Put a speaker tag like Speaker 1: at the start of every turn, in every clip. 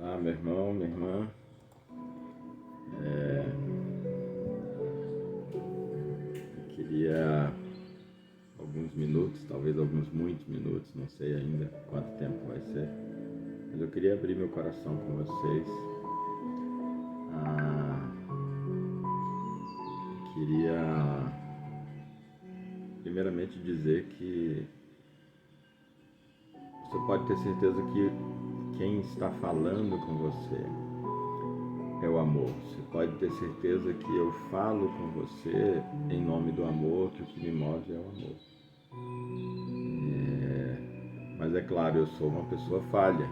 Speaker 1: Olá, meu irmão, minha irmã. Eu queria alguns minutos, talvez alguns muitos minutos, não sei ainda quanto tempo vai ser, mas eu queria abrir meu coração com vocês. Queria primeiramente dizer que você pode ter certeza que quem está falando com você é o amor. Você pode ter certeza que eu falo com você em nome do amor, que o que me move é o amor. Mas é claro, eu sou uma pessoa falha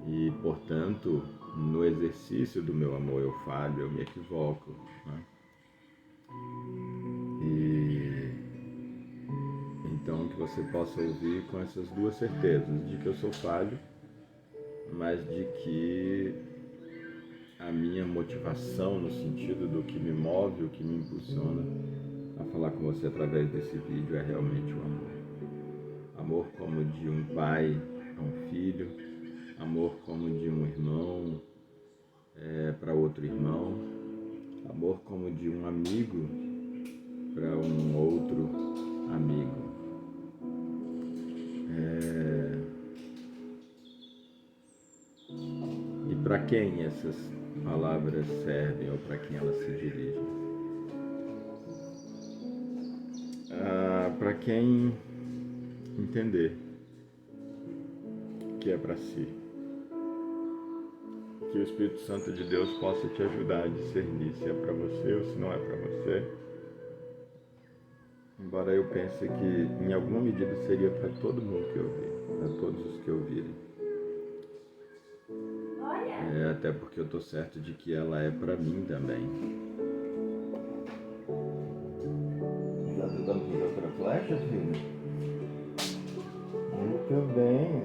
Speaker 1: e, portanto, no exercício do meu amor eu falho, eu me equivoco, né? E então que você possa ouvir com essas duas certezas, de que eu sou falho, mas de que a minha motivação no sentido do que me move, o que me impulsiona a falar com você através desse vídeo é realmente o amor. Amor como de um pai a um filho, amor como de um irmão para outro irmão, amor como de um amigo para um outro amigo. E para quem essas palavras servem ou para quem elas se dirigem? Para quem entender que é para si. Que o Espírito Santo de Deus possa te ajudar a discernir se é para você ou se não é para você. Embora eu pense que em alguma medida seria para todo mundo que ouvir, para todos os que ouvirem. Até porque eu estou certo de que ela é para mim também. Já tentando fazer outra flecha, filho? Muito bem.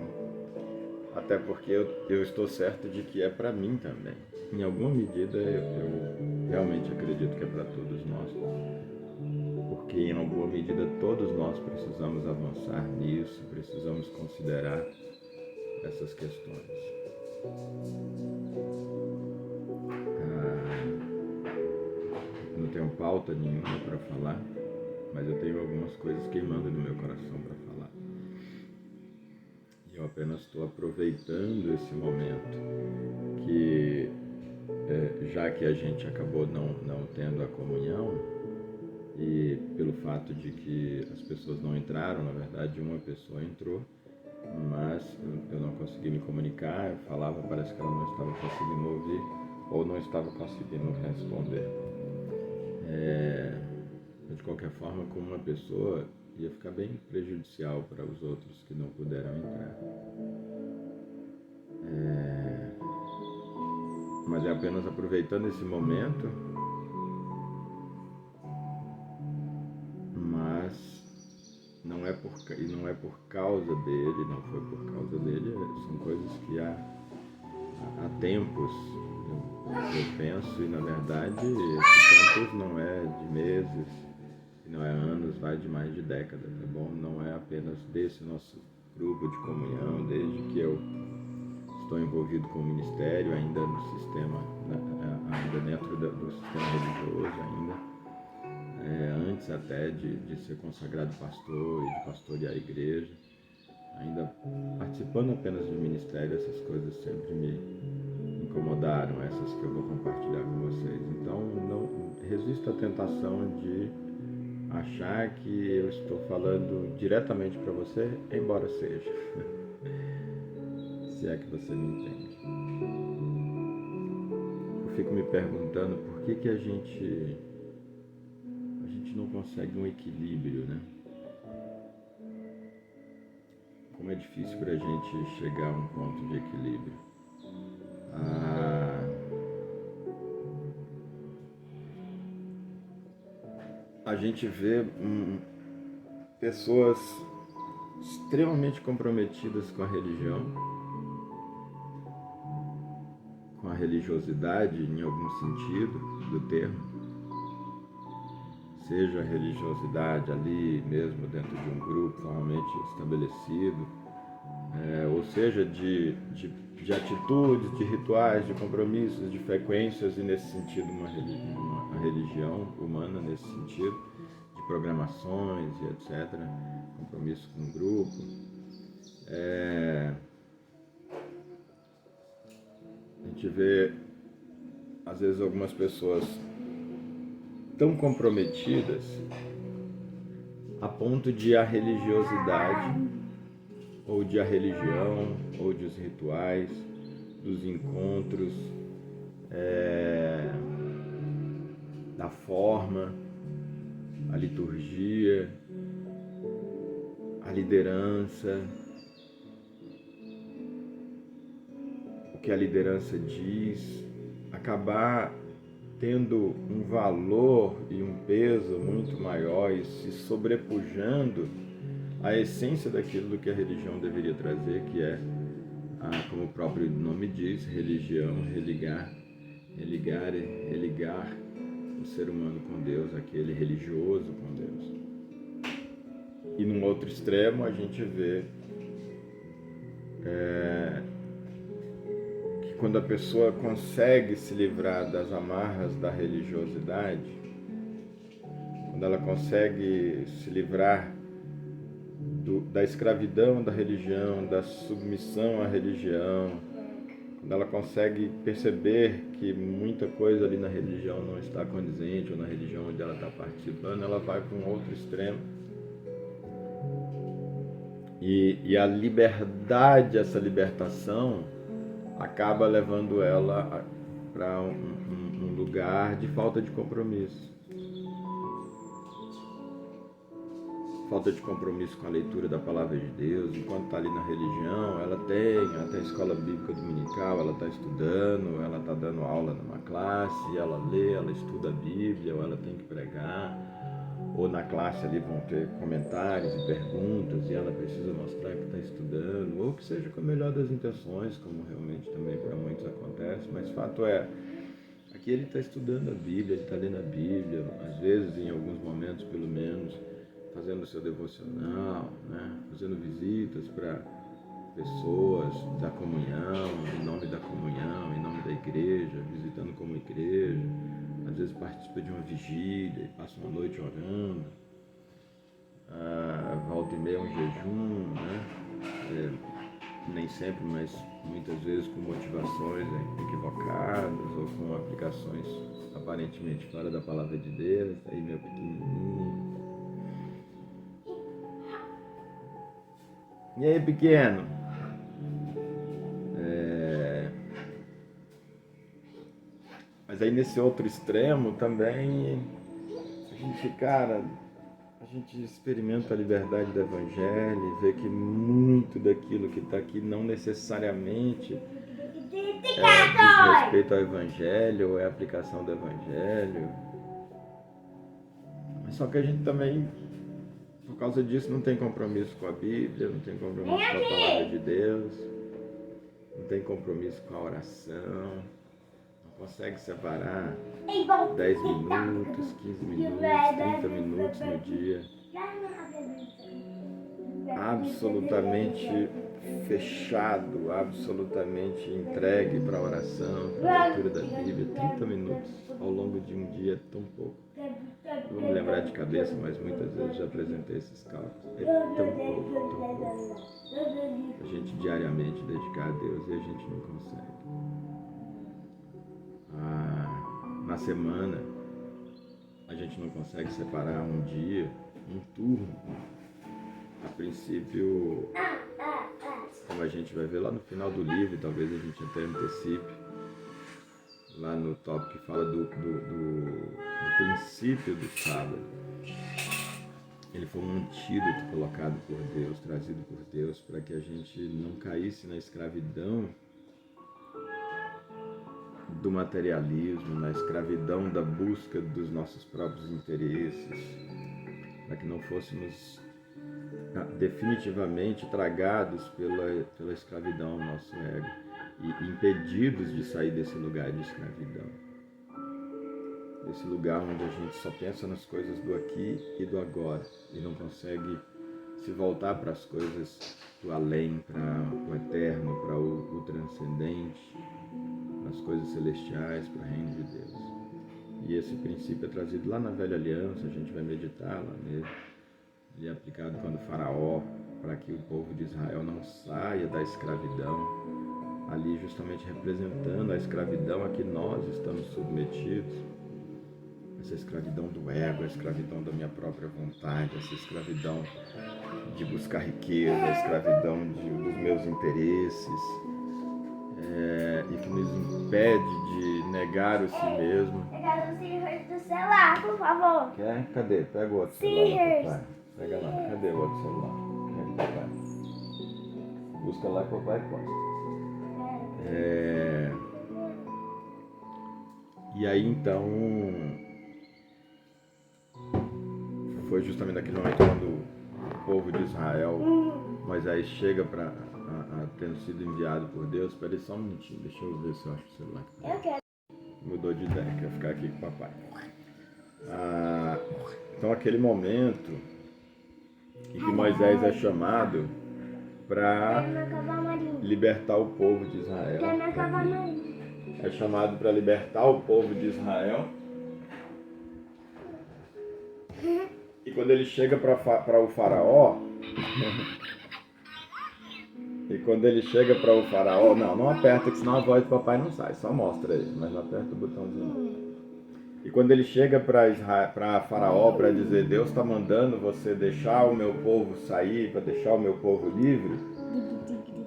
Speaker 1: Até porque eu estou certo de que é para mim também. Em alguma medida eu realmente acredito que é para todos nós. Porque em alguma medida todos nós precisamos avançar nisso, precisamos considerar essas questões. Não tenho pauta nenhuma para falar, mas eu tenho algumas coisas queimando no meu coração para falar. E eu apenas estou aproveitando esse momento que, já que a gente acabou não tendo a comunhão, e pelo fato de que as pessoas não entraram, na verdade uma pessoa entrou, mas eu não consegui me comunicar, eu falava, parece que ela não estava conseguindo ouvir ou não estava conseguindo responder. De qualquer forma, como uma pessoa, ia ficar bem prejudicial para os outros que não puderam entrar. Mas é apenas aproveitando esse momento, mas não é por causa dele, não foi por causa dele, são coisas que há tempos eu penso, e na verdade esse tempos não é de meses, não é anos, vai de mais de décadas, tá bom? Não é apenas desse nosso grupo de comunhão, desde que eu estou envolvido com o ministério, ainda no sistema, ainda dentro do sistema religioso, antes até de ser consagrado pastor e de pastorear a igreja, ainda participando apenas de ministério, essas coisas sempre me incomodaram, essas que eu vou compartilhar com vocês. Então não resisto à tentação de achar que eu estou falando diretamente para você, embora seja. Se é que você me entende. Eu fico me perguntando por que a gente não consegue um equilíbrio, né? Como é difícil para a gente chegar a um ponto de equilíbrio. A gente vê pessoas extremamente comprometidas com a religião, com a religiosidade em algum sentido do termo, seja a religiosidade ali mesmo dentro de um grupo formalmente estabelecido, ou seja, de atitudes, de rituais, de compromissos, de frequências, e nesse sentido uma religião humana nesse sentido, de programações e etc., compromisso com o grupo. A gente vê, às vezes, algumas pessoas tão comprometidas a ponto de a religiosidade, ou de a religião, ou de os rituais, dos encontros, da forma, a liturgia, a liderança, o que a liderança diz, acabar tendo um valor e um peso muito maior e se sobrepujando à essência daquilo que a religião deveria trazer, que é, como o próprio nome diz, religião, religar o ser humano com Deus, aquele religioso com Deus. E num outro extremo a gente vê que quando a pessoa consegue se livrar das amarras da religiosidade, quando ela consegue se livrar da escravidão da religião, da submissão à religião, quando ela consegue perceber que muita coisa ali na religião não está condizente, ou na religião onde ela está participando, ela vai para um outro extremo. E a liberdade, essa libertação, acaba levando ela para um lugar de falta de compromisso. Falta de compromisso com a leitura da palavra de Deus. Enquanto está ali na religião, ela tem a escola bíblica dominical, ela está estudando, ela está dando aula numa classe, ela lê, ela estuda a Bíblia, ou ela tem que pregar, ou na classe ali vão ter comentários e perguntas, e ela precisa mostrar que está estudando, ou que seja com a melhor das intenções, como realmente também para muitos acontece, mas fato é, aqui ele está estudando a Bíblia, ele está lendo a Bíblia, às vezes, em alguns momentos pelo menos, fazendo o seu devocional, né? Fazendo visitas para pessoas da comunhão, em nome da comunhão, em nome da igreja, visitando como igreja. Às vezes participa de uma vigília e passa uma noite orando. Volta e meia um jejum, né? Nem sempre, mas muitas vezes com motivações equivocadas ou com aplicações aparentemente fora da palavra de Deus. Aí meu pequenininho. E aí, pequeno? Mas aí nesse outro extremo também a gente experimenta a liberdade do Evangelho e vê que muito daquilo que está aqui não necessariamente diz respeito ao Evangelho ou é a aplicação do Evangelho. Mas só que a gente também, por causa disso, não tem compromisso com a Bíblia, não tem compromisso com a palavra de Deus, não tem compromisso com a oração, não consegue separar 10 minutos, 15 minutos, 30 minutos no dia, absolutamente fechado, absolutamente entregue para a oração, para a leitura da Bíblia. 30 minutos ao longo de um dia é tão pouco. Não vou me lembrar de cabeça, mas muitas vezes já apresentei esses cálculos. É tão pouco, tão pouco. A gente diariamente dedicar a Deus e a gente não consegue. Na semana, a gente não consegue separar um dia, um turno. A princípio, como a gente vai ver lá no final do livro, talvez a gente até antecipe, lá no tópico que fala do princípio do sábado. Ele foi um antídoto colocado por Deus, trazido por Deus, para que a gente não caísse na escravidão do materialismo, na escravidão da busca dos nossos próprios interesses, para que não fôssemos definitivamente tragados pela escravidão ao nosso ego e impedidos de sair desse lugar de escravidão. Desse lugar onde a gente só pensa nas coisas do aqui e do agora e não consegue se voltar para as coisas do além, para o eterno, para o transcendente, para as coisas celestiais, para o reino de Deus. E esse princípio é trazido lá na Velha Aliança, a gente vai meditar lá nele. Ele é aplicado quando o Faraó, para que o povo de Israel não saia da escravidão, ali justamente representando a escravidão a que nós estamos submetidos, essa escravidão do ego, a escravidão da minha própria vontade, essa escravidão de buscar riqueza, a escravidão dos meus interesses, e que nos impede de negar o si mesmo.
Speaker 2: Eu quero o Seahurst do celular, por favor.
Speaker 1: Quer? Cadê? Pega o outro celular, papai. Pega lá. Cadê o outro celular? Quer, papai? Busca lá que o papai posta. E aí então foi justamente naquele momento quando o povo de Israel, Moisés chega para tendo sido enviado por Deus. Espera aí só um minutinho, deixa eu ver se eu acho o celular.
Speaker 2: Eu quero.
Speaker 1: Mudou de ideia, quer ficar aqui com o papai. Então aquele momento em que Moisés é chamado para libertar o povo de Israel. É chamado para libertar o povo de Israel. E quando ele chega para o Faraó, não aperta, que senão a voz do papai não sai, só mostra ele, mas não aperta o botãozinho não. E quando ele chega para Faraó para dizer, Deus está mandando você deixar o meu povo sair, para deixar o meu povo livre,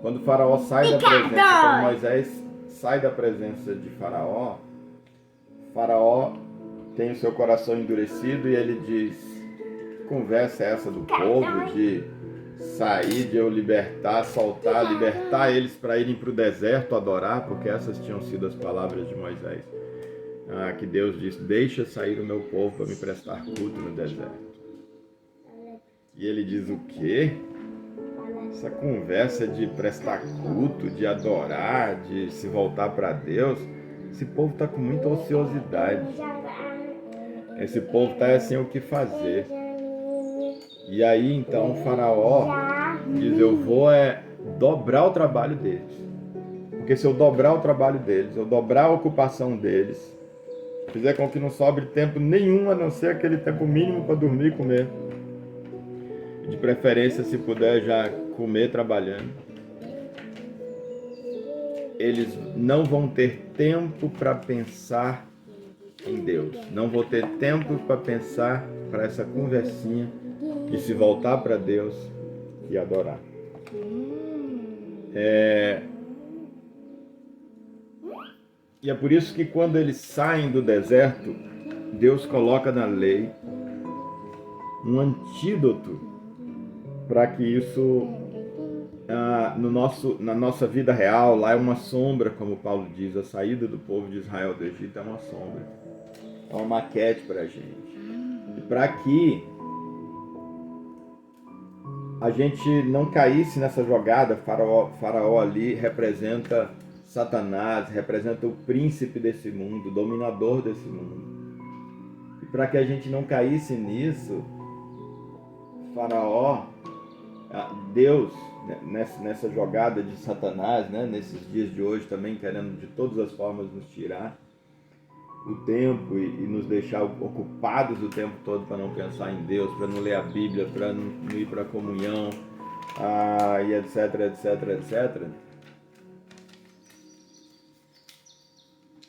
Speaker 1: quando o Faraó sai da presença, quando Moisés sai da presença de Faraó, Faraó tem o seu coração endurecido e ele diz, que conversa é essa do povo de sair, de eu libertar, soltar, libertar eles para irem para o deserto adorar, porque essas tinham sido as palavras de Moisés. Que Deus disse, deixa sair o meu povo para me prestar culto no deserto. E ele diz, o quê? Essa conversa de prestar culto, de adorar, de se voltar para Deus, esse povo está com muita ociosidade. Esse povo está sem o que fazer. E aí então o Faraó diz, eu vou dobrar o trabalho deles. Porque se eu dobrar o trabalho deles, eu dobrar a ocupação deles, fizer com que não sobre tempo nenhum, a não ser aquele tempo mínimo para dormir e comer. De preferência, se puder já comer trabalhando. Eles não vão ter tempo para pensar em Deus. Não vão ter tempo para pensar para essa conversinha de se voltar para Deus e adorar. E é por isso que quando eles saem do deserto, Deus coloca na lei um antídoto para que isso, na nossa vida real, lá é uma sombra, como Paulo diz, a saída do povo de Israel do Egito é uma sombra, é uma maquete para a gente. E para que a gente não caísse nessa jogada, Faraó ali representa Satanás, representa o príncipe desse mundo, o dominador desse mundo. E para que a gente não caísse nisso, Faraó, Deus, nessa jogada de Satanás, né, nesses dias de hoje também querendo de todas as formas nos tirar o tempo e nos deixar ocupados o tempo todo para não pensar em Deus, para não ler a Bíblia, para não ir para a comunhão, e etc, etc, etc.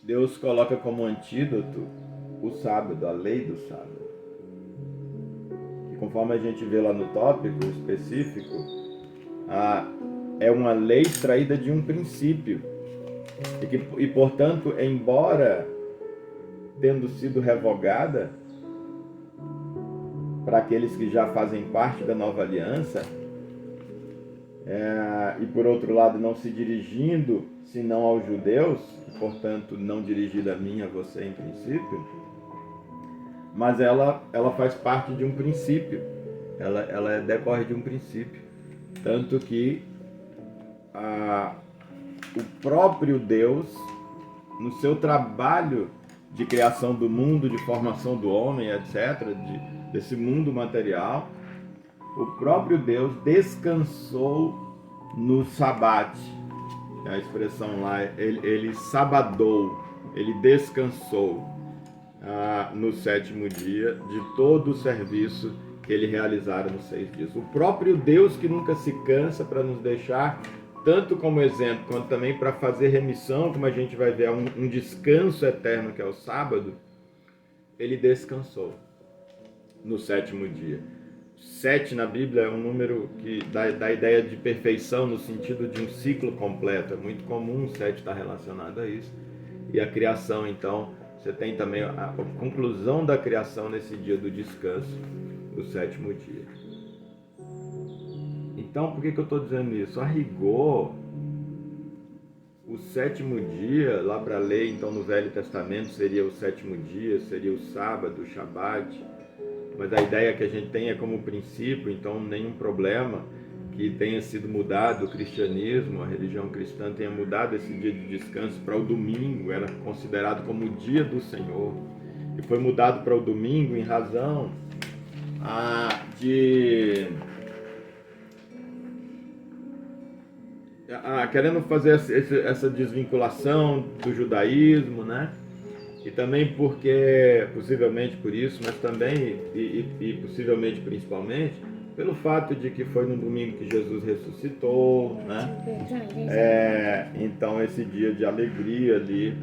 Speaker 1: Deus coloca como antídoto o sábado, a lei do sábado. E conforme a gente vê lá no tópico específico, é uma lei extraída de um princípio. E portanto, embora tendo sido revogada para aqueles que já fazem parte da nova aliança, e por outro lado não se dirigindo senão aos judeus, e, portanto não dirigida a mim, a você em princípio, mas ela faz parte de um princípio, ela decorre de um princípio, tanto que o próprio Deus, no seu trabalho de criação do mundo, de formação do homem, etc., desse mundo material, o próprio Deus descansou no sabate. A expressão lá, ele sabadou, ele descansou no sétimo dia de todo o serviço que ele realizara nos 6 dias. O próprio Deus que nunca se cansa para nos deixar, tanto como exemplo, quanto também para fazer remissão, como a gente vai ver, um descanso eterno que é o sábado, ele descansou no sétimo dia. 7 na Bíblia é um número que dá a ideia de perfeição no sentido de um ciclo completo. É muito comum o 7 estar relacionado a isso. E a criação, então, você tem também a conclusão da criação nesse dia do descanso, do sétimo dia. Então, por que eu estou dizendo isso? A rigor, o sétimo dia, lá para a lei, então no Velho Testamento, seria o sétimo dia, seria o sábado, o Shabat. Mas a ideia que a gente tem é como princípio, então nenhum problema que tenha sido mudado, o cristianismo, a religião cristã tenha mudado esse dia de descanso para o domingo, era considerado como o dia do Senhor. E foi mudado para o domingo em razão querendo fazer essa desvinculação do judaísmo, né? E também porque, possivelmente por isso, mas também, e possivelmente principalmente, pelo fato de que foi no domingo que Jesus ressuscitou, né? Então esse dia de alegria ali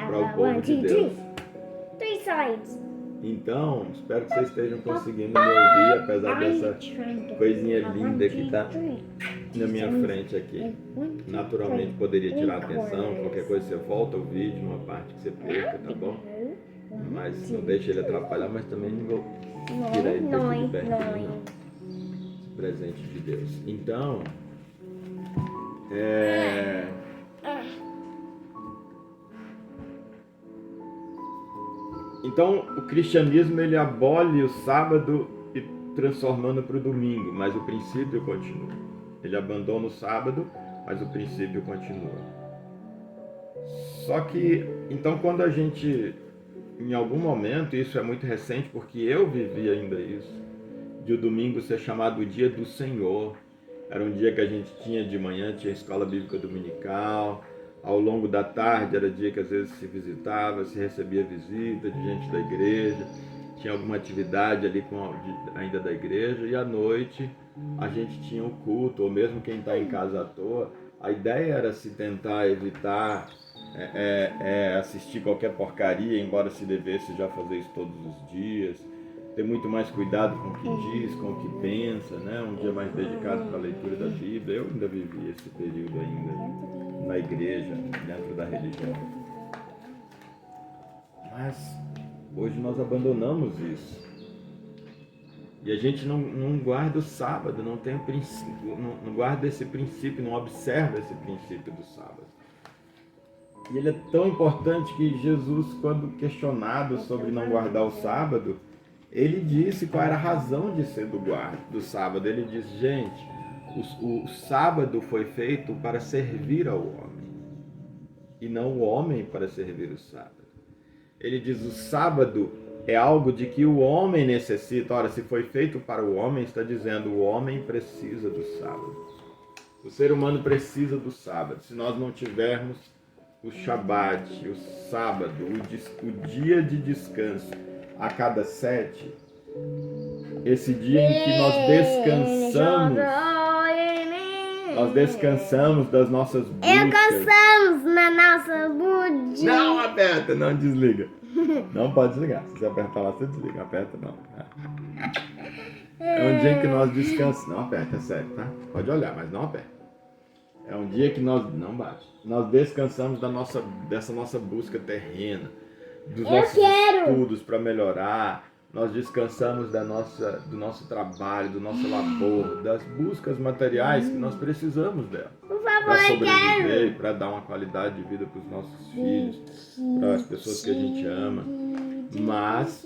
Speaker 1: para o povo de Deus. Então, espero que vocês estejam conseguindo me ouvir, apesar dessa coisinha linda que está na minha frente aqui. Naturalmente poderia tirar a atenção, qualquer coisa você volta o vídeo numa parte que você perca, tá bom? Mas não deixa ele atrapalhar, mas também não vou tirar ele daqui de perto, não. Esse presente de Deus. Então, o cristianismo ele abole o sábado e transformando para o domingo, mas o princípio continua. Ele abandona o sábado, mas o princípio continua. Só que, então, quando a gente, em algum momento, isso é muito recente, porque eu vivi ainda isso, de o domingo ser chamado o dia do Senhor. Era um dia que a gente tinha de manhã, tinha escola bíblica dominical. Ao longo da tarde era dia que às vezes se visitava, se recebia visita de gente da igreja, tinha alguma atividade ali ainda da igreja, e à noite a gente tinha o culto, ou mesmo quem está em casa à toa, a ideia era se tentar evitar assistir qualquer porcaria, embora se devesse já fazer isso todos os dias, ter muito mais cuidado com o que diz, com o que pensa, né? Um dia mais dedicado para a leitura da Bíblia. Eu ainda vivi esse período ainda na igreja, dentro da religião. Mas hoje nós abandonamos isso. E a gente não guarda o sábado, não tem o princípio, não guarda esse princípio, não observa esse princípio do sábado. E ele é tão importante que Jesus, quando questionado sobre não guardar o sábado, ele disse qual era a razão de ser do sábado. Ele disse, gente, o sábado foi feito para servir ao homem, e não o homem para servir o sábado. Ele diz, o sábado é algo de que o homem necessita. Ora, se foi feito para o homem, está dizendo, o homem precisa do sábado. O ser humano precisa do sábado. Se nós não tivermos o Shabat, o sábado, o dia de descanso a cada 7, esse dia em que nós descansamos das nossas buscas.
Speaker 2: Descansamos na nossa busca.
Speaker 1: Não aperta, não desliga. Não pode desligar. Se você apertar lá, você desliga. Aperta não. É um dia em que nós descansamos. Não aperta, é sério, tá? Pode olhar, mas não aperta. É um dia que nós... Não bate. Nós descansamos dessa nossa busca terrena, dos nossos estudos para melhorar. Nós descansamos do nosso trabalho, do nosso labor, das buscas materiais que nós precisamos dela. Para sobreviver, para dar uma qualidade de vida para os nossos filhos, para as pessoas que a gente ama. Mas,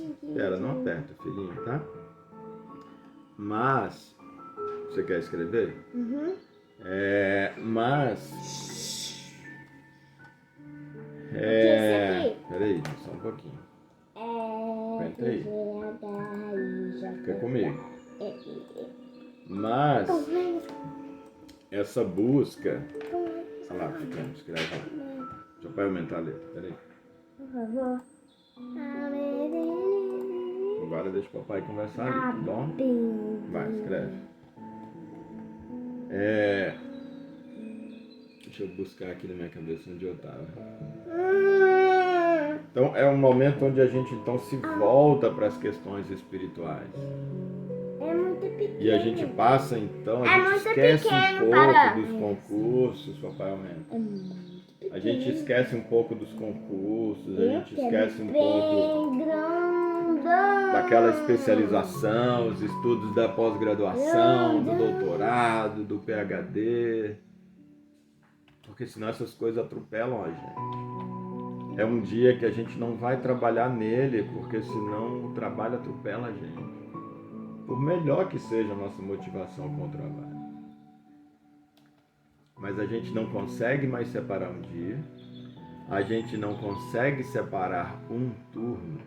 Speaker 1: não aperta, filhinho, tá? Mas, você quer escrever?
Speaker 2: Uhum.
Speaker 1: Peraí, só um pouquinho. Aguenta aí. Fica comigo. Mas essa busca... Olha lá, ficando, escreve lá. Deixa o pai aumentar a letra, peraí.
Speaker 2: Por favor.
Speaker 1: Agora deixa o papai conversar ali, tá bom? Vai, escreve. Deixa eu buscar aqui na minha cabeça onde eu estava. Então é um momento onde a gente então se volta para as questões espirituais.
Speaker 2: É muito pequeno.
Speaker 1: E a gente passa então, a
Speaker 2: É
Speaker 1: gente
Speaker 2: muito
Speaker 1: esquece um
Speaker 2: pequeno para
Speaker 1: pouco dos concursos, papai aumenta. A gente esquece um pouco dos concursos, a gente esquece um pouco daquela especialização, os estudos da pós-graduação, do doutorado, do PhD. Porque senão essas coisas atropelam a gente. É um dia que a gente não vai trabalhar nele, porque senão o trabalho atropela a gente. Por melhor que seja a nossa motivação com o trabalho. Mas a gente não consegue mais separar um dia, a gente não consegue separar um turno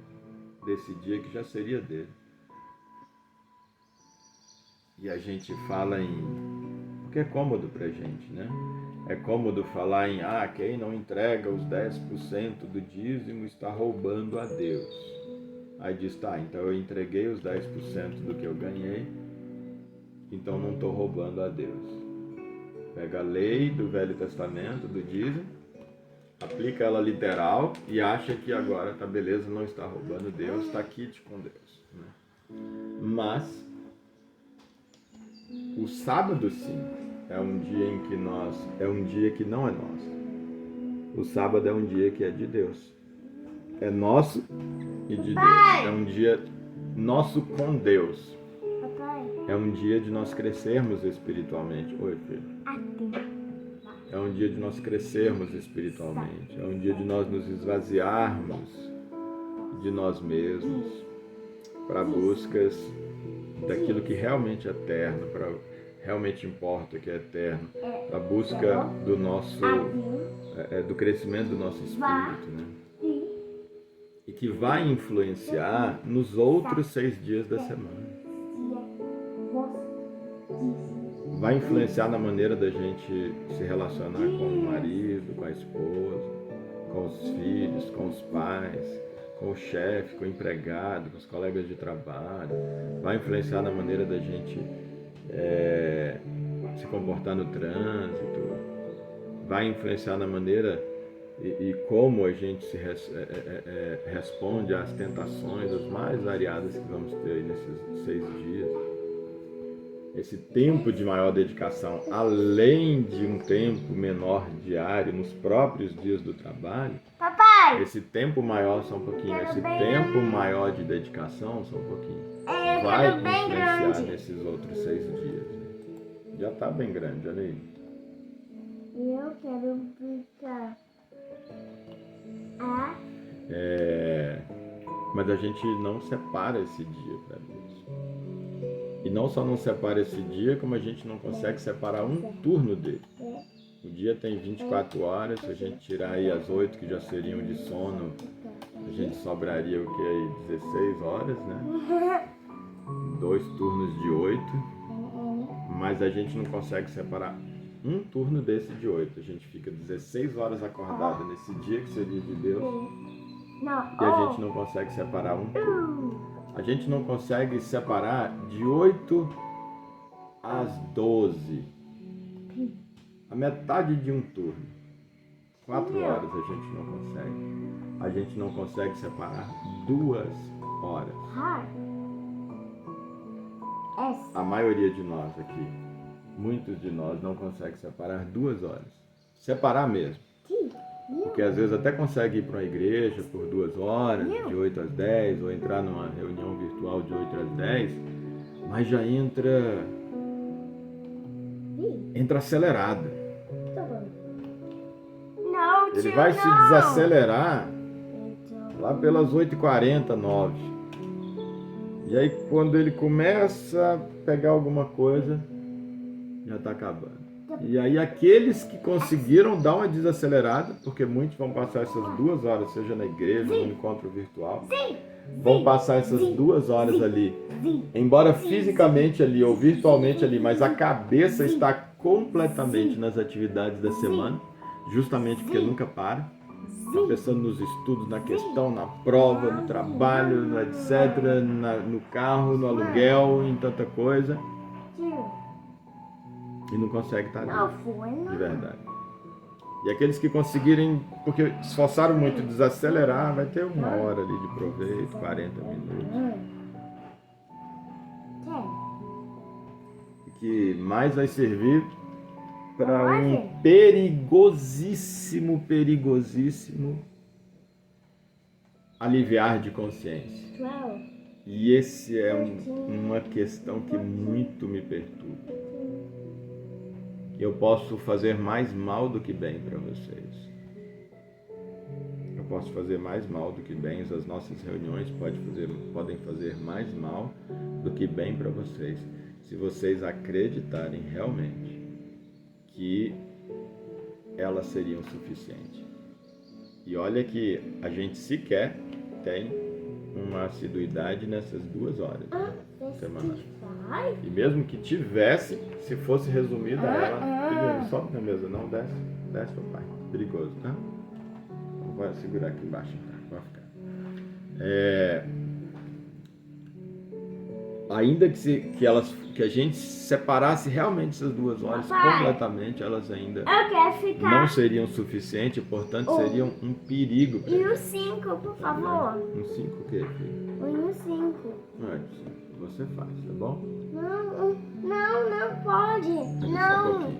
Speaker 1: desse dia que já seria dele. E a gente fala porque é cômodo pra gente, né? É cômodo falar quem não entrega os 10% do dízimo está roubando a Deus. Aí diz, então eu entreguei os 10% do que eu ganhei, então não estou roubando a Deus. Pega a lei do Velho Testamento, do dízimo, aplica ela literal e acha que agora tá beleza, não está roubando Deus, está quite com Deus. Né? Mas o sábado sim é um dia em que é um dia que não é nosso. O sábado é um dia que é de Deus. É nosso e de Deus. É um dia nosso com Deus. É um dia de nós crescermos espiritualmente. Oi, filho. É um dia de nós crescermos espiritualmente. É um dia de nós nos esvaziarmos de nós mesmos para buscas daquilo que realmente é eterno, para realmente importa, que é eterno, a busca do nosso do crescimento do nosso espírito, né? E que vai influenciar nos outros 6 dias da semana. Vai influenciar na maneira da gente se relacionar com o marido, com a esposa, com os filhos, com os pais, com o chefe, com o empregado, com os colegas de trabalho. Vai influenciar na maneira da gente se comportar no trânsito. Vai influenciar na maneira e como a gente se responde às tentações, as mais variadas que vamos ter aí nesses 6 dias. Esse tempo de maior dedicação, além de um tempo menor diário nos próprios dias do trabalho,
Speaker 2: Papai!
Speaker 1: esse tempo maior só um pouquinho, esse tempo maior de dedicação só um pouquinho, vai influenciar nesses outros 6 dias. Já está bem grande, olha aí.
Speaker 2: Eu quero brincar.
Speaker 1: Mas a gente não separa esse dia para Deus. E não só não separa esse dia, como a gente não consegue separar um turno dele. O dia tem 24 horas, se a gente tirar aí as 8 que já seriam de sono, a gente sobraria o que aí? 16 horas, né? 2 turnos de 8. Mas a gente não consegue separar um turno desse de 8. A gente fica 16 horas acordado nesse dia que seria de Deus. E a gente não consegue separar um turno. A gente não consegue separar de 8 às 12. A metade de um turno. 4 horas a gente não consegue. A gente não consegue separar 2 horas. A maioria de nós aqui, muitos de nós não conseguem separar 2 horas. Separar mesmo. Porque às vezes até consegue ir para uma igreja por 2 horas, de 8 às 10, ou entrar numa reunião virtual de 8 às 10, mas já entra acelerado. Ele vai se desacelerar lá pelas 8h40, 9. E aí quando ele começa a pegar alguma coisa, já está acabando. E aí aqueles que conseguiram dar uma desacelerada, porque muitos vão passar essas 2 horas, seja na igreja, no encontro virtual, vão passar essas 2 horas ali, embora fisicamente ali ou virtualmente ali, mas a cabeça está completamente nas atividades da semana, justamente porque nunca para. Está pensando nos estudos, na questão, na prova, no trabalho, no etc., no carro, no aluguel, em tanta coisa. E não consegue estar ali, de verdade. E aqueles que conseguirem, porque esforçaram muito em desacelerar, vai ter 1 hora ali de proveito, 40 minutos. E que mais vai servir para um perigosíssimo aliviar de consciência. E esse é uma questão que muito me perturba. Eu posso fazer mais mal do que bem para vocês. Eu posso fazer mais mal do que bem. As nossas reuniões podem fazer mais mal do que bem para vocês, se vocês acreditarem realmente que elas seriam suficientes. E olha que a gente sequer tem uma assiduidade nessas 2 horas semanais. E mesmo que tivesse, se fosse resumida ela, filho, sobe na mesa, não, desce papai, perigoso, tá? Então vai segurar aqui embaixo, tá? Vai ficar. Ainda que a gente separasse realmente essas 2 horas completamente, elas ainda não seriam suficientes, portanto seriam um perigo.
Speaker 2: E o 5, por favor.
Speaker 1: Um 5 o quê, filho?
Speaker 2: O 5.
Speaker 1: Você faz, tá bom?
Speaker 2: Não pode.
Speaker 1: Só um pouquinho.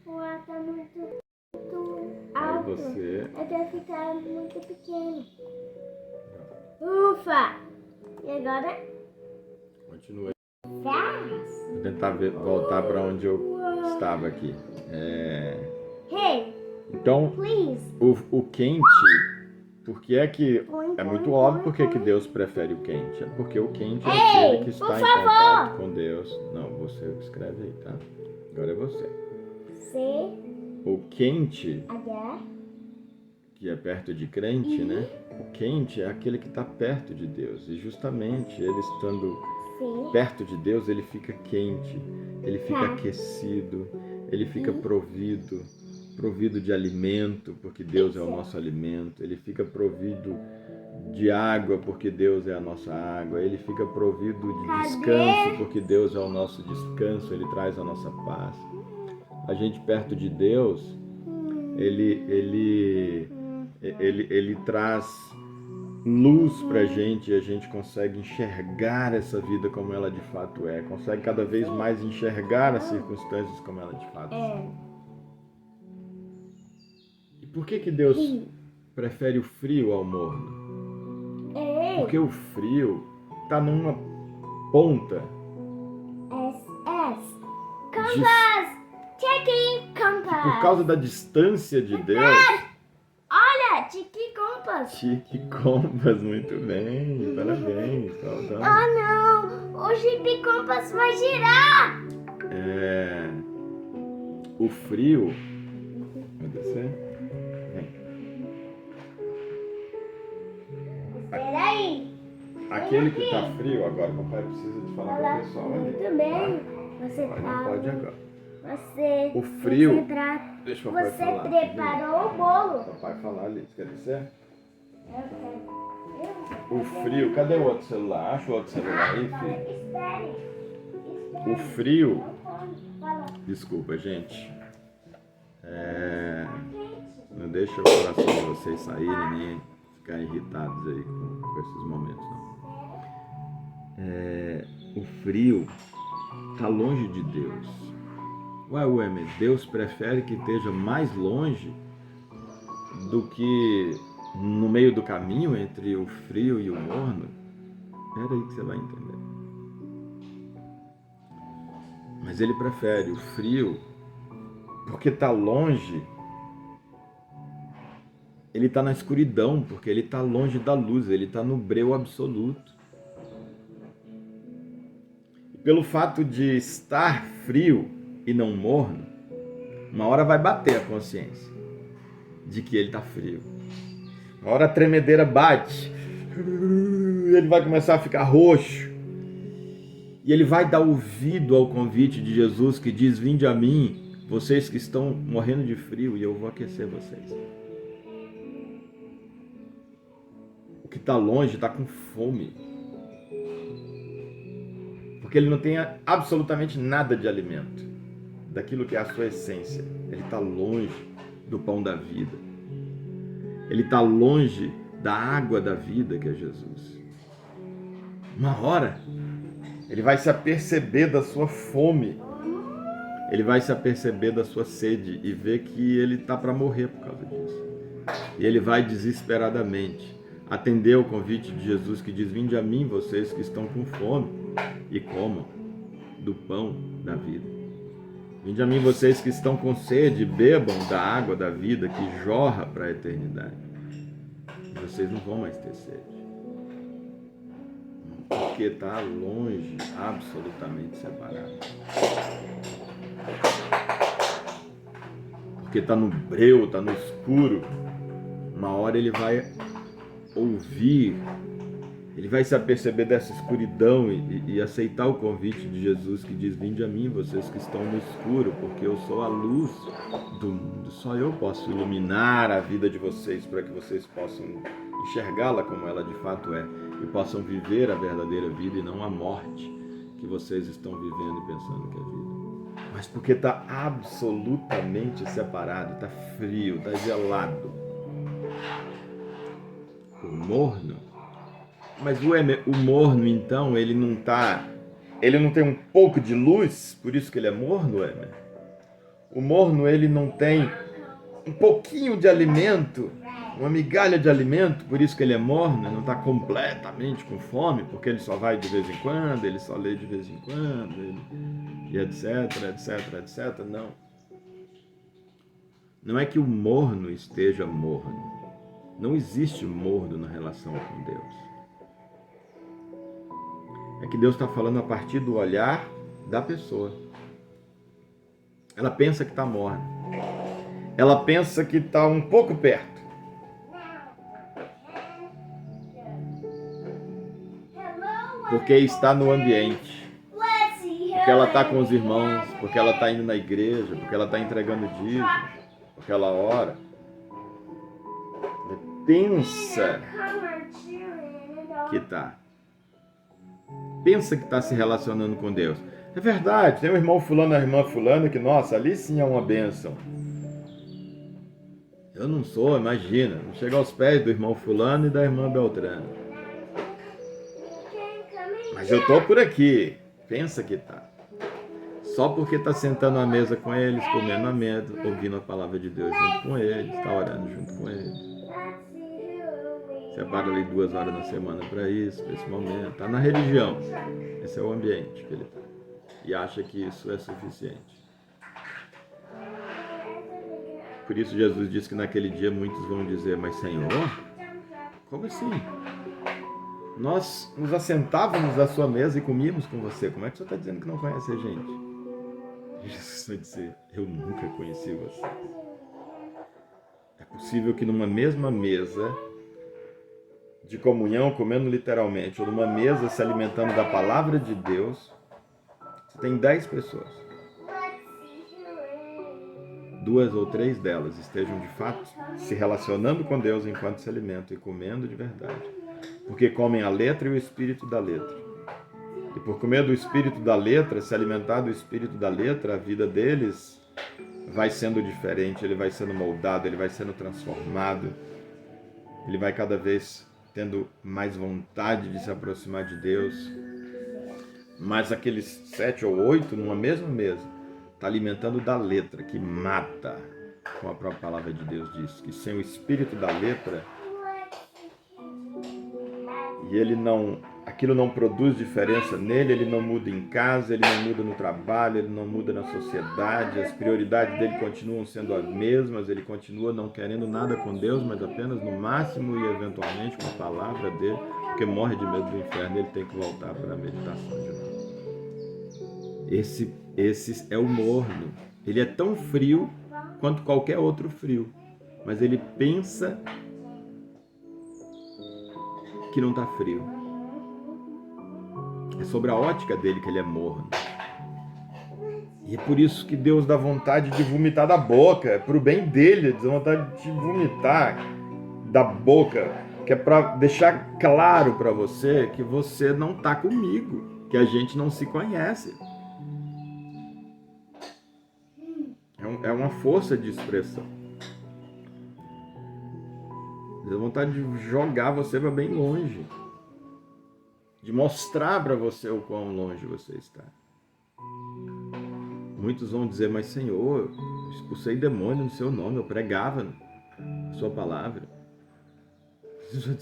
Speaker 2: O ar tá muito
Speaker 1: Aí
Speaker 2: alto.
Speaker 1: você...
Speaker 2: Eu quero ficar muito pequeno. Ufa! E agora?
Speaker 1: Continua.
Speaker 2: Faz.
Speaker 1: Vou tentar voltar para onde eu estava aqui.
Speaker 2: Hey,
Speaker 1: Então,
Speaker 2: please.
Speaker 1: o quente, porque é que... É muito óbvio porque que Deus prefere o quente. É porque o quente é aquele que está em contato com Deus. Não, você escreve aí, tá? Agora é você. O quente, que é perto de crente, né? O quente é aquele que está perto de Deus. E justamente ele estando perto de Deus, ele fica quente, ele fica aquecido, ele fica provido de alimento, porque Deus é o nosso alimento. Ele fica provido de água, porque Deus é a nossa água. Ele fica provido de descanso, porque Deus é o nosso descanso. Ele traz a nossa paz. A gente perto de Deus, ele traz luz pra gente, e a gente consegue enxergar essa vida como ela de fato é. Consegue cada vez mais enxergar as circunstâncias como ela de fato são. E por que Deus prefere o frio ao morno? Porque o frio está numa ponta.
Speaker 2: Compass! Checking compass!
Speaker 1: Por causa da distância de Deus.
Speaker 2: Olha, Chique Compass!
Speaker 1: Chique Compass, muito bem, parabéns.
Speaker 2: Não! O Chique Compass vai girar!
Speaker 1: O frio. Vai descer?
Speaker 2: Espera aí!
Speaker 1: Aquele que está frio, agora o papai precisa de falar com o pessoal ali.
Speaker 2: Muito bem. Você
Speaker 1: Não pode agora.
Speaker 2: O
Speaker 1: frio. Deixa o papai
Speaker 2: Você
Speaker 1: falar.
Speaker 2: preparou o bolo.
Speaker 1: O papai falar ali. Você quer dizer?
Speaker 2: Eu quero.
Speaker 1: O frio. Cadê o outro celular? Acha o outro celular aí, filho?
Speaker 2: Espere.
Speaker 1: O frio.
Speaker 2: Fala.
Speaker 1: Desculpa, gente. Não deixa o coração de vocês saírem nem ficarem irritados aí com esses momentos, não. O frio está longe de Deus. Ué, Deus prefere que esteja mais longe do que no meio do caminho entre o frio e o morno? Espera aí que você vai entender. Mas ele prefere o frio porque está longe. Ele está na escuridão, porque ele está longe da luz, ele está no breu absoluto. E pelo fato de estar frio e não morno, uma hora vai bater a consciência de que ele está frio. Uma hora a tremedeira bate. ele vai começar a ficar roxo. E ele vai dar ouvido ao convite de Jesus que diz: vinde a mim, vocês que estão morrendo de frio, e eu vou aquecer vocês. O que está longe está com fome. Porque ele não tem absolutamente nada de alimento, daquilo que é a sua essência. Ele está longe do pão da vida. Ele está longe da água da vida, que é Jesus. Uma hora, ele vai se aperceber da sua fome. Ele vai se aperceber da sua sede e ver que ele está para morrer por causa disso. E ele vai desesperadamente atender ao convite de Jesus que diz: vinde a mim, vocês que estão com fome, e comam do pão da vida. Vinde a mim, vocês que estão com sede, bebam da água da vida que jorra para a eternidade. E vocês não vão mais ter sede. Porque está longe, absolutamente separado. Porque está no breu, está no escuro. Uma hora ele vai ouvir, ele vai se aperceber dessa escuridão e aceitar o convite de Jesus que diz: vinde a mim, vocês que estão no escuro, porque eu sou a luz do mundo. Só eu posso iluminar a vida de vocês para que vocês possam enxergá-la como ela de fato é e possam viver a verdadeira vida e não a morte que vocês estão vivendo e pensando que é vida. Mas porque está absolutamente separado, está frio, está gelado. O morno. Mas o morno, então, ele não tem um pouco de luz, por isso que ele é morno, Emer? O morno, ele não tem um pouquinho de alimento, uma migalha de alimento, por isso que ele é morno, não está completamente com fome, porque ele só vai de vez em quando, ele só lê de vez em quando, e etc, etc, etc. Não. Não é que o morno esteja morno. Não existe morno na relação com Deus. É que Deus está falando a partir do olhar da pessoa. Ela pensa que está morna. Ela pensa que está um pouco perto. Porque está no ambiente. Porque ela está com os irmãos. Porque ela está indo na igreja. Porque ela está entregando dízimo. Porque ela ora. Pensa que está. Pensa que está se relacionando com Deus. É verdade, tem um irmão fulano e uma irmã fulana que, nossa, ali sim é uma bênção. Eu não sou, imagina, não chego aos pés do irmão fulano e da irmã Beltrana. Mas eu estou por aqui. Pensa que está. Só porque está sentando à mesa com eles, comendo à mesa, ouvindo a palavra de Deus junto com eles, está orando junto com eles. Separa ali 2 horas na semana para isso, para esse momento. Está na religião. Esse é o ambiente que ele está. E acha que isso é suficiente. Por isso Jesus disse que naquele dia muitos vão dizer: mas Senhor, como assim? Nós nos assentávamos à sua mesa e comíamos com você. Como é que o senhor está dizendo que não conhece a gente? Jesus vai dizer: eu nunca conheci você. É possível que numa mesma mesa de comunhão, comendo literalmente, ou numa mesa se alimentando da palavra de Deus, você tem 10 pessoas. 2 ou 3 delas estejam de fato se relacionando com Deus enquanto se alimentam e comendo de verdade. Porque comem a letra e o espírito da letra. E por comer do espírito da letra, se alimentar do espírito da letra, a vida deles vai sendo diferente, ele vai sendo moldado, ele vai sendo transformado, ele vai cada vez tendo mais vontade de se aproximar de Deus. Mas aqueles 7 ou 8 numa mesma mesa está alimentando da letra, que mata, como a própria palavra de Deus diz, que sem o espírito da letra, e ele não, aquilo não produz diferença nele, ele não muda em casa, ele não muda no trabalho, ele não muda na sociedade, as prioridades dele continuam sendo as mesmas, ele continua não querendo nada com Deus, mas apenas no máximo e eventualmente com a palavra dele, porque morre de medo do inferno e ele tem que voltar para a meditação de novo. Esse é o morno. Ele é tão frio quanto qualquer outro frio, mas ele pensa que não está frio. É sobre a ótica dele que ele é morno. E é por isso que Deus dá vontade de vomitar da boca. É pro bem dele, dá vontade de vomitar da boca. Que é para deixar claro para você que você não está comigo. Que a gente não se conhece. É uma força de expressão. Dá vontade de jogar você para bem longe. De mostrar para você o quão longe você está. Muitos vão dizer, mas Senhor, eu expulsei demônio no seu nome, eu pregava a sua palavra.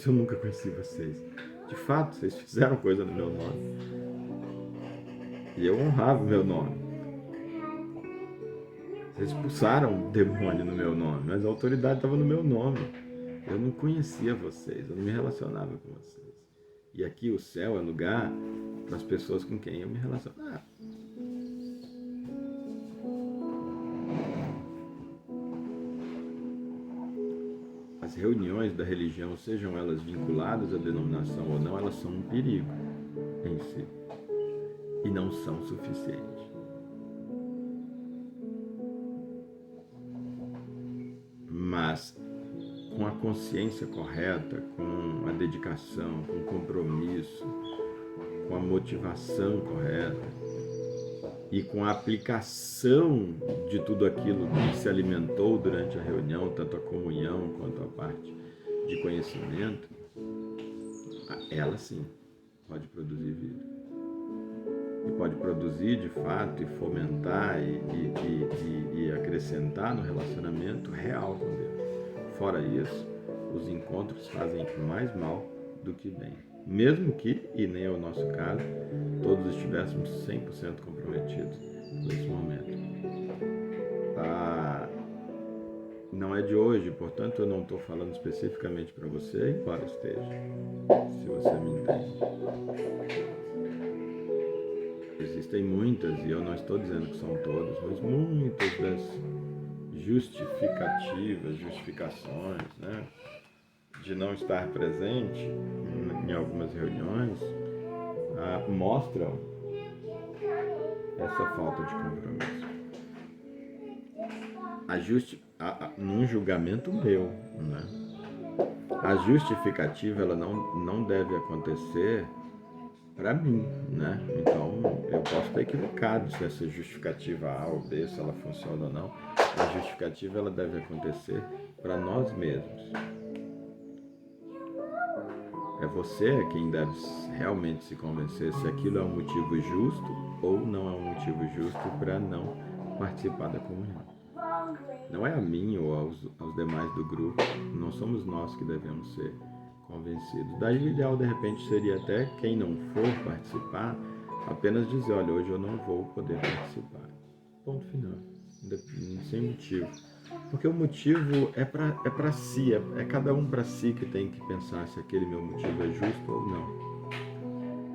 Speaker 1: Eu nunca conheci vocês. De fato, vocês fizeram coisa no meu nome. E eu honrava o meu nome. Vocês expulsaram demônio no meu nome, mas a autoridade estava no meu nome. Eu não conhecia vocês, eu não me relacionava com vocês. E aqui o céu é lugar para as pessoas com quem eu me relacionava. As reuniões da religião, sejam elas vinculadas à denominação ou não, elas são um perigo em si. E não são suficientes. Mas com a consciência correta, com a dedicação, com o compromisso, com a motivação correta e com a aplicação de tudo aquilo que se alimentou durante a reunião, tanto a comunhão quanto a parte de conhecimento, ela sim pode produzir vida. E pode produzir de fato e fomentar e acrescentar no relacionamento real com Deus. Fora isso, os encontros fazem mais mal do que bem. Mesmo que, e nem é o nosso caso, todos estivéssemos 100% comprometidos com esse momento. Não é de hoje, portanto eu não estou falando especificamente para você, embora esteja, se você me entende. Existem muitas, e eu não estou dizendo que são todas, mas muitas das justificações, né, de não estar presente em algumas reuniões, mostram essa falta de compromisso. Num julgamento meu, né, a justificativa ela não deve acontecer para mim, né? Então eu posso estar equivocado se essa justificativa A ou B, se ela funciona ou não. A justificativa ela deve acontecer para nós mesmos. É você quem deve realmente se convencer se aquilo é um motivo justo ou não é um motivo justo para não participar da comunhão. Não é a mim ou aos demais do grupo, não somos nós que devemos ser convencidos. Daí o ideal de repente seria até quem não for participar, apenas dizer, olha, hoje eu não vou poder participar. Ponto final. Sem motivo. Porque o motivo é para si, é cada um para si que tem que pensar se aquele meu motivo é justo ou não.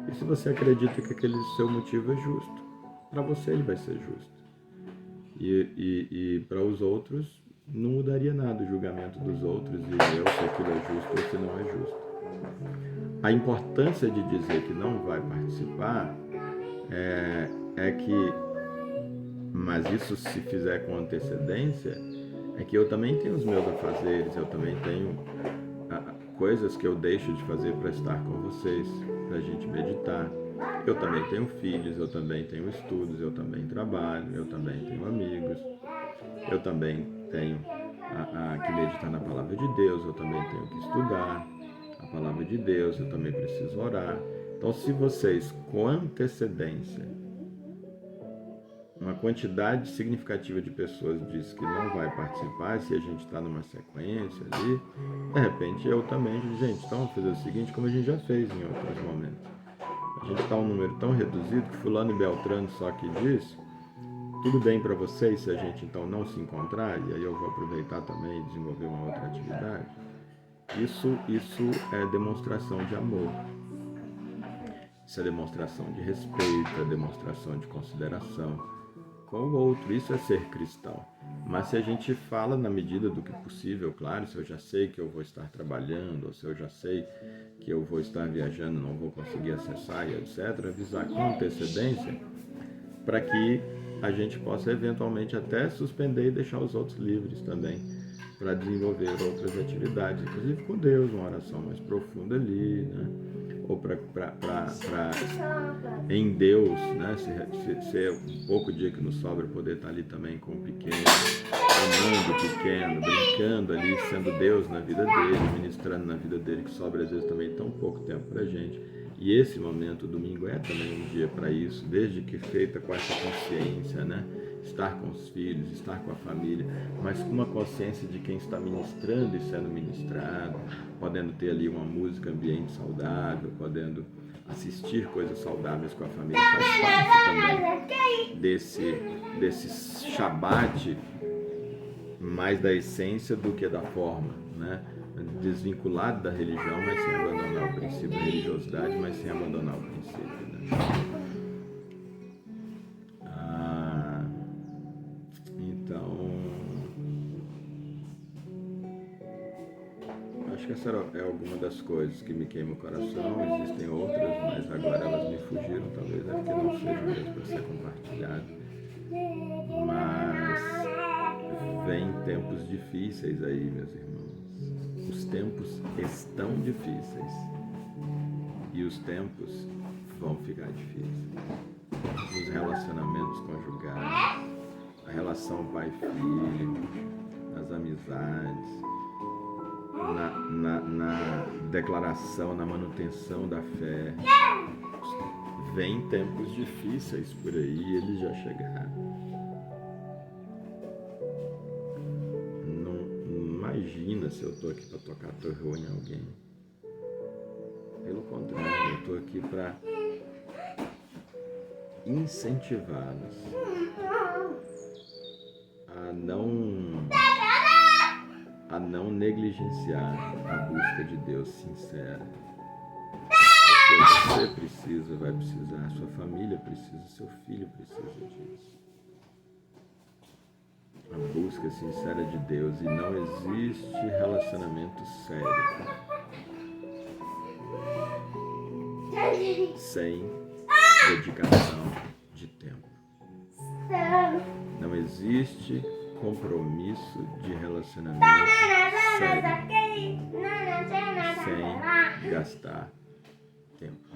Speaker 1: E se você acredita que aquele seu motivo é justo, para você ele vai ser justo. E para os outros, não mudaria nada o julgamento dos outros e eu se aquilo é justo ou se não é justo. A importância de dizer que não vai participar é que, mas isso se fizer com antecedência, é que eu também tenho os meus afazeres, eu também tenho coisas que eu deixo de fazer para estar com vocês, para a gente meditar. Eu também tenho filhos, eu também tenho estudos, eu também trabalho, eu também tenho amigos, eu também tenho que meditar na palavra de Deus, eu também tenho que estudar a palavra de Deus, eu também preciso orar. Então, se vocês, com antecedência, uma quantidade significativa de pessoas diz que não vai participar, se a gente está numa sequência ali, de repente eu também digo, gente, então vamos fazer o seguinte, como a gente já fez em outros momentos. A gente está um número tão reduzido que fulano e beltrano só que diz, tudo bem para vocês se a gente então não se encontrar, e aí eu vou aproveitar também e desenvolver uma outra atividade. Isso é demonstração de amor. Isso é demonstração de respeito, é demonstração de consideração com o outro. Isso é ser cristão. Mas se a gente fala na medida do que possível, claro, se eu já sei que eu vou estar trabalhando, ou se eu já sei que eu vou estar viajando, não vou conseguir acessar e etc., avisar com antecedência para que a gente possa eventualmente até suspender e deixar os outros livres também para desenvolver outras atividades, inclusive com Deus, uma oração mais profunda ali, né? Ou em Deus, né? Se é um pouco dia que nos sobra, poder estar ali também com o pequeno, amando o pequeno, brincando ali, sendo Deus na vida dele, ministrando na vida dele, que sobra às vezes também tão pouco tempo para a gente. E esse momento, domingo, é também um dia para isso, desde que feita com essa consciência, né? Estar com os filhos, estar com a família, mas com uma consciência de quem está ministrando e sendo ministrado, podendo ter ali uma música, ambiente saudável, podendo assistir coisas saudáveis com a família, faz parte também desse Shabat, mais da essência do que da forma, né? Desvinculado da religião, mas sem abandonar o princípio da religiosidade, mas sem abandonar o princípio, né? Então, acho que essa é alguma das coisas que me queima o coração. Existem outras, mas agora elas me fugiram, talvez é porque não seja mesmo para ser compartilhado. Mas vem tempos difíceis aí, meus irmãos. Os tempos estão difíceis e os tempos vão ficar difíceis. Os relacionamentos conjugais, a relação pai-filho, as amizades, na declaração, na manutenção da fé. Vem tempos difíceis por aí, eles já chegaram. Imagina se eu estou aqui para tocar terror em alguém. Pelo contrário, eu estou aqui para incentivá-los a não negligenciar a busca de Deus sincera. Porque você precisa, vai precisar, sua família precisa, seu filho precisa disso. A busca sincera de Deus, e não existe relacionamento sério sem dedicação de tempo. Não existe compromisso de relacionamento sério sem gastar tempo.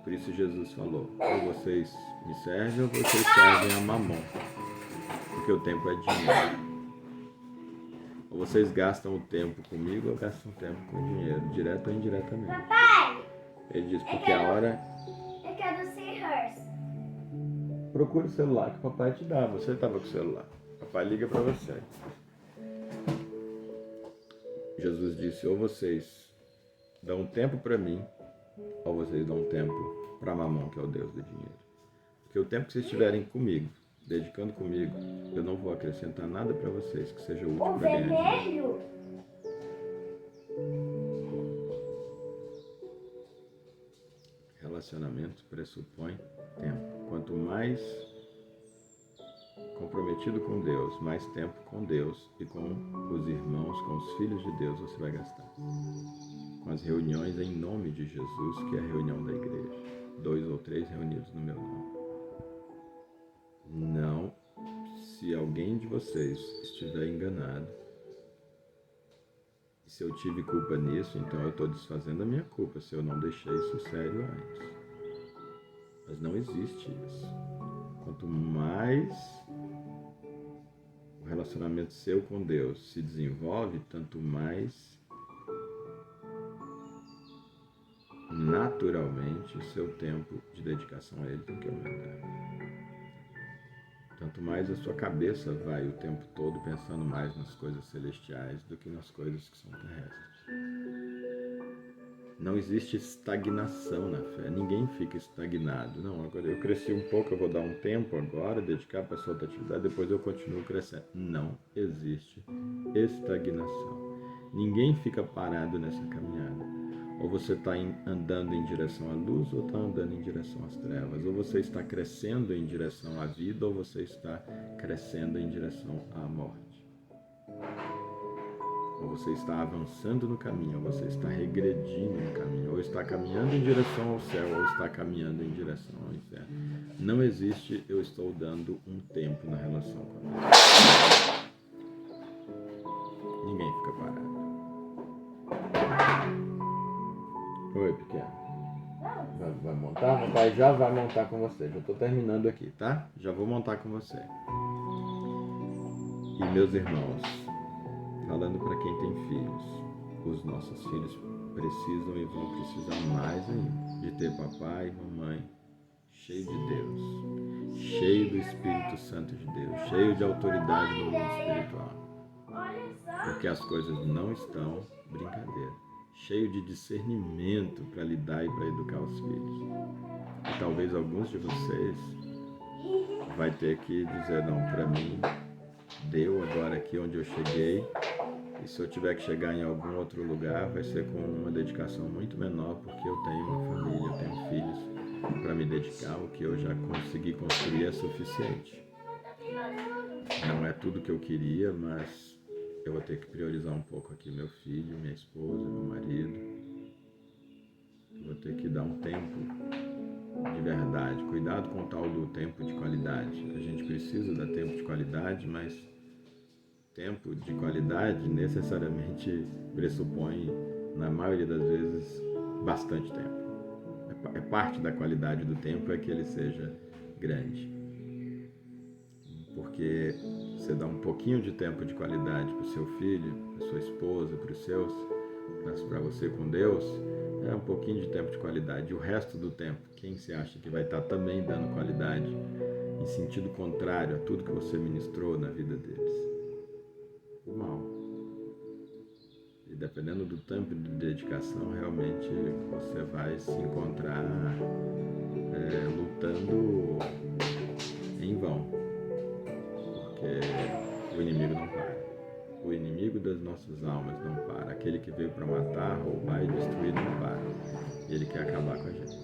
Speaker 1: Por isso Jesus falou: ou vocês me servem ou vocês servem a Mamon, porque o tempo é dinheiro. Ou vocês gastam o tempo comigo ou gastam o tempo com o dinheiro, direto ou indiretamente.
Speaker 2: Papai!
Speaker 1: Ele diz, porque a hora...
Speaker 2: Eu quero see hers.
Speaker 1: Procure o celular que o papai te dá. Você estava com o celular. O papai liga para você. Jesus disse, ou vocês dão tempo para mim, ou vocês dão tempo para Mamon, que é o Deus do dinheiro. Porque o tempo que vocês estiverem comigo, dedicando comigo, eu não vou acrescentar nada para vocês que seja útil para ganhar dinheiro. Relacionamento pressupõe tempo. Quanto mais comprometido com Deus, mais tempo com Deus e com os irmãos, com os filhos de Deus você vai gastar. Com as reuniões em nome de Jesus, que é a reunião da igreja. 2 ou 3 reunidos no meu nome. Não, se alguém de vocês estiver enganado, e se eu tive culpa nisso, então eu estou desfazendo a minha culpa, se eu não deixei isso sério antes. Mas não existe isso. Quanto mais o relacionamento seu com Deus se desenvolve, tanto mais naturalmente o seu tempo de dedicação a Ele tem que aumentar. Tanto mais a sua cabeça vai o tempo todo pensando mais nas coisas celestiais do que nas coisas que são terrestres. Não existe estagnação na fé. Ninguém fica estagnado. Não, agora eu cresci um pouco, eu vou dar um tempo agora, dedicar para essa outra atividade, depois eu continuo crescendo. Não existe estagnação. Ninguém fica parado nessa caminhada. Ou você está andando em direção à luz ou está andando em direção às trevas. Ou você está crescendo em direção à vida ou você está crescendo em direção à morte. Ou você está avançando no caminho, ou você está regredindo no caminho, ou está caminhando em direção ao céu, ou está caminhando em direção ao inferno. Não existe eu estou dando um tempo na relação com Deus. Ninguém fica parado. Oi, pequeno. Vai montar? Meu pai já vai montar com você. Já estou terminando aqui, tá? Já vou montar com você. E meus irmãos, falando para quem tem filhos, os nossos filhos precisam e vão precisar mais ainda de ter papai e mamãe cheio de Deus, cheio do Espírito Santo de Deus, cheio de autoridade no mundo espiritual. Porque as coisas não estão brincadeira. Cheio de discernimento para lidar e para educar os filhos. E talvez alguns de vocês vai ter que dizer, não, para mim deu agora aqui onde eu cheguei, e se eu tiver que chegar em algum outro lugar vai ser com uma dedicação muito menor, porque eu tenho uma família, eu tenho filhos para me dedicar. O que eu já consegui construir é suficiente. Não é tudo que eu queria, mas eu vou ter que priorizar um pouco aqui meu filho, minha esposa, meu marido. Eu vou ter que dar um tempo de verdade. Cuidado com o tal do tempo de qualidade. A gente precisa dar tempo de qualidade, mas tempo de qualidade necessariamente pressupõe, na maioria das vezes, bastante tempo. É parte da qualidade do tempo é que ele seja grande. Porque você dá um pouquinho de tempo de qualidade para o seu filho, para sua esposa, para os seus, para você com Deus, é um pouquinho de tempo de qualidade. E o resto do tempo, quem você acha que vai estar também dando qualidade em sentido contrário a tudo que você ministrou na vida deles? O mal. E dependendo do tempo de dedicação, realmente você vai se encontrar lutando em vão. Porque o inimigo não para. O inimigo das nossas almas não para. Aquele que veio para matar, roubar e destruir não para. Ele quer acabar com a gente.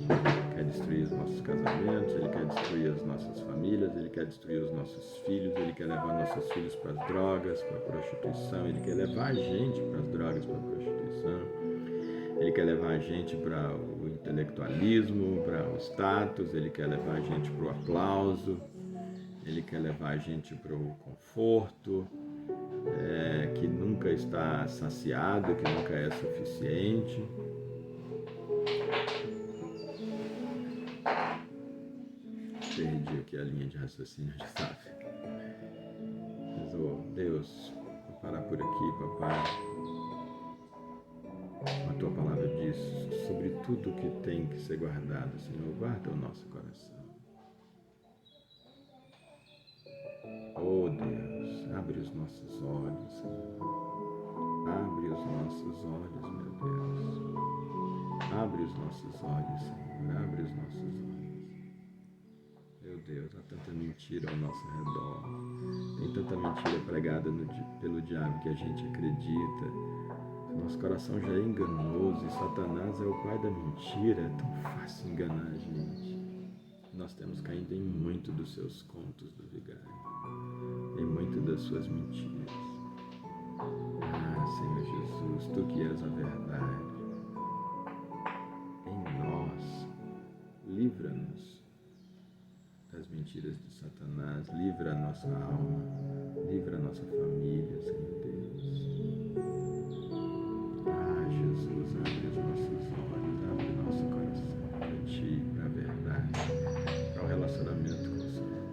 Speaker 1: Quer destruir os nossos casamentos, ele quer destruir as nossas famílias, ele quer destruir os nossos filhos, ele quer levar nossos filhos para as drogas, para a prostituição, ele quer levar a gente para as drogas, para a prostituição, ele quer levar a gente para o intelectualismo, para o status, ele quer levar a gente para o aplauso, ele quer levar a gente para o conforto, que nunca está saciado, que nunca é suficiente. Perdi aqui a linha de raciocínio, sabe? Mas, Deus, vou parar por aqui, papai. A tua palavra diz sobre tudo que tem que ser guardado, Senhor, guarda o nosso coração. Oh Deus, abre os nossos olhos, Senhor. Abre os nossos olhos, meu Deus. Abre os nossos olhos, Senhor. Abre os nossos olhos. Meu Deus, há tanta mentira ao nosso redor. Tem tanta mentira pregada pelo diabo que a gente acredita. Nosso coração já é enganoso e Satanás é o pai da mentira. É tão fácil enganar a gente. Nós temos caído em muito dos seus contos do vigário, em muito das suas mentiras. Ah, Senhor Jesus, Tu que és a verdade, em nós, livra-nos das mentiras de Satanás, livra a nossa alma, livra a nossa família, Senhor Deus. Ah, Jesus, abre os nossos olhos, abre o nosso coração para Ti, para a verdade, para o relacionamento com o Senhor.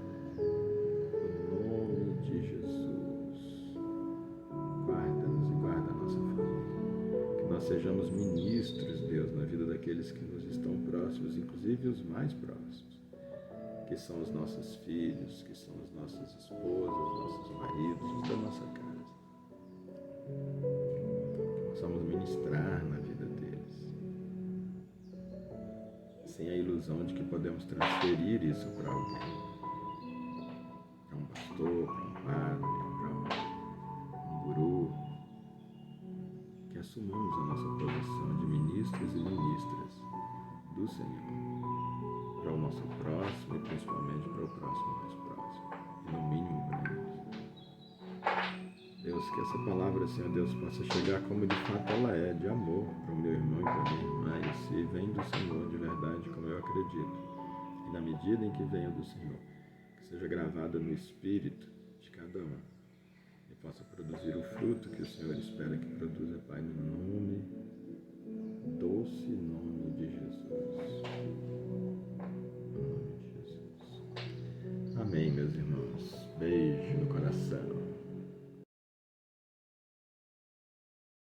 Speaker 1: No nome de Jesus, guarda-nos e guarda a nossa família. Que nós sejamos ministros, Deus, na vida daqueles que nos estão próximos, inclusive os mais próximos, que são os nossos filhos, que são as nossas esposas, os nossos maridos, os da nossa casa. Possamos ministrar na vida deles, sem a ilusão de que podemos transferir isso para alguém, para um pastor, para um padre, para um guru, que é assumamos a nossa posição de ministros e ministras do Senhor, para o nosso próximo e principalmente para o próximo mais próximo, e no mínimo para eles. Deus, que essa palavra, Senhor Deus, possa chegar como de fato ela é, de amor para o meu irmão e para a minha irmã, e se vem do Senhor de verdade, como eu acredito, e na medida em que venha do Senhor, que seja gravada no espírito de cada um, e possa produzir o fruto que o Senhor espera que produza, Pai, no nome